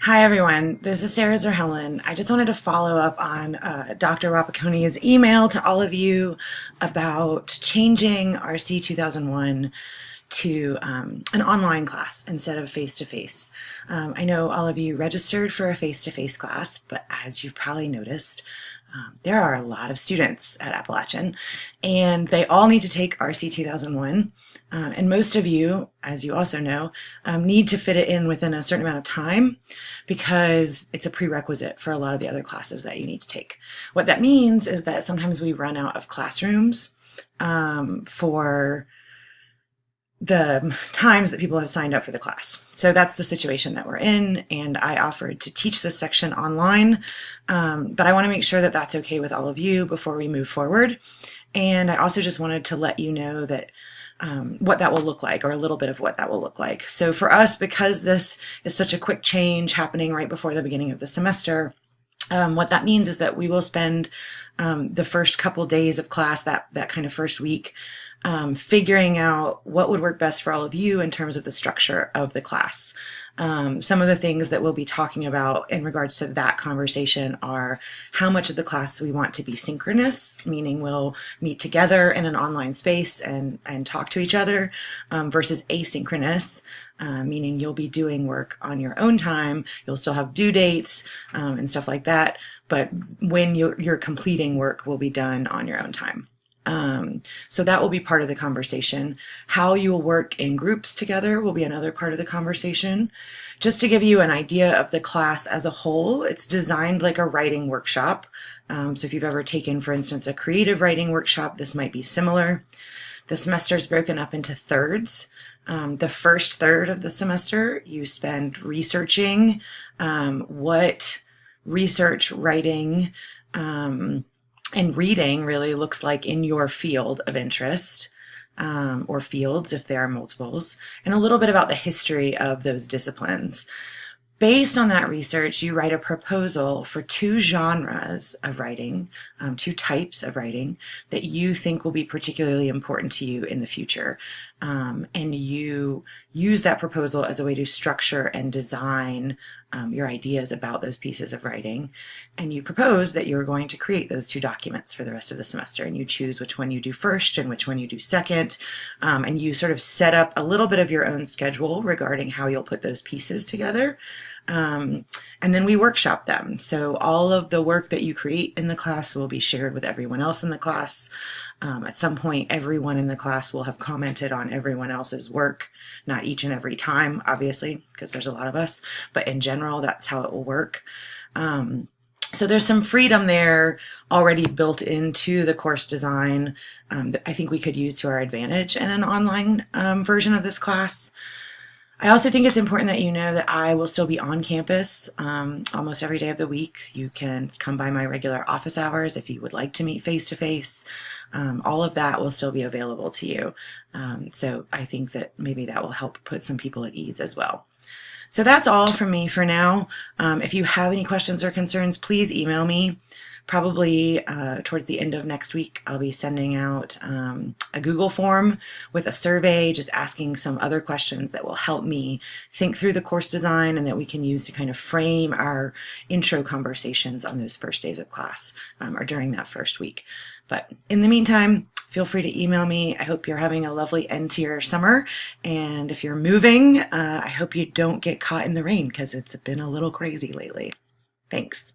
Hi everyone, this is Sarah Zerhelen. I just wanted to follow up on Dr. Rapiconi's email to all of you about changing RC 2001 to an online class instead of face-to-face. I know all of you registered for a face-to-face class, but as you've probably noticed, there are a lot of students at Appalachian, and they all need to take RC 2001. And most of you, as you also know, need to fit it in within a certain amount of time because it's a prerequisite for a lot of the other classes that you need to take. What that means is that sometimes we run out of classrooms for the times that people have signed up for the class. So that's the situation that we're in, and I offered to teach this section online, but I want to make sure that that's okay with all of you before we move forward. And I also just wanted to let you know that what that will look like, or a little bit of what that will look like. So for us, because this is such a quick change happening right before the beginning of the semester, what that means is that we will spend the first couple days of class, that kind of first week, figuring out what would work best for all of you in terms of the structure of the class. Some of the things that we'll be talking about in regards to that conversation are how much of the class we want to be synchronous, meaning we'll meet together in an online space and talk to each other, versus asynchronous, meaning you'll be doing work on your own time. You'll still have due dates and stuff like that, but when you're completing work will be done on your own time. So that will be part of the conversation. How you will work in groups together will be another part of the conversation. Just to give you an idea of the class as a whole, it's designed like a writing workshop. So if you've ever taken, for instance, a creative writing workshop, this might be similar. The semester is broken up into thirds. The first third of the semester, you spend researching what research writing and reading really looks like in your field of interest, or fields if there are multiples, and a little bit about the history of those disciplines. Based on that research, you write a proposal for two genres of writing, two types of writing that you think will be particularly important to you in the future. And you use that proposal as a way to structure and design your ideas about those pieces of writing. And you propose that you're going to create those two documents for the rest of the semester, and you choose which one you do first and which one you do second. And you sort of set up a little bit of your own schedule regarding how you'll put those pieces together. And then we workshop them. So all of the work that you create in the class will be shared with everyone else in the class. At some point, everyone in the class will have commented on everyone else's work, not each and every time, obviously, because there's a lot of us, but in general, that's how it will work. So there's some freedom there already built into the course design that I think we could use to our advantage in an online version of this class. I also think it's important that you know that I will still be on campus almost every day of the week. You can come by my regular office hours if you would like to meet face-to-face. All of that will still be available to you. So I think that maybe that will help put some people at ease as well. So that's all from me for now. If you have any questions or concerns, please email me. Probably towards the end of next week, I'll be sending out a Google form with a survey, just asking some other questions that will help me think through the course design and that we can use to kind of frame our intro conversations on those first days of class, or during that first week. But in the meantime, feel free to email me. I hope you're having a lovely end to your summer. And if you're moving, I hope you don't get caught in the rain because it's been a little crazy lately. Thanks.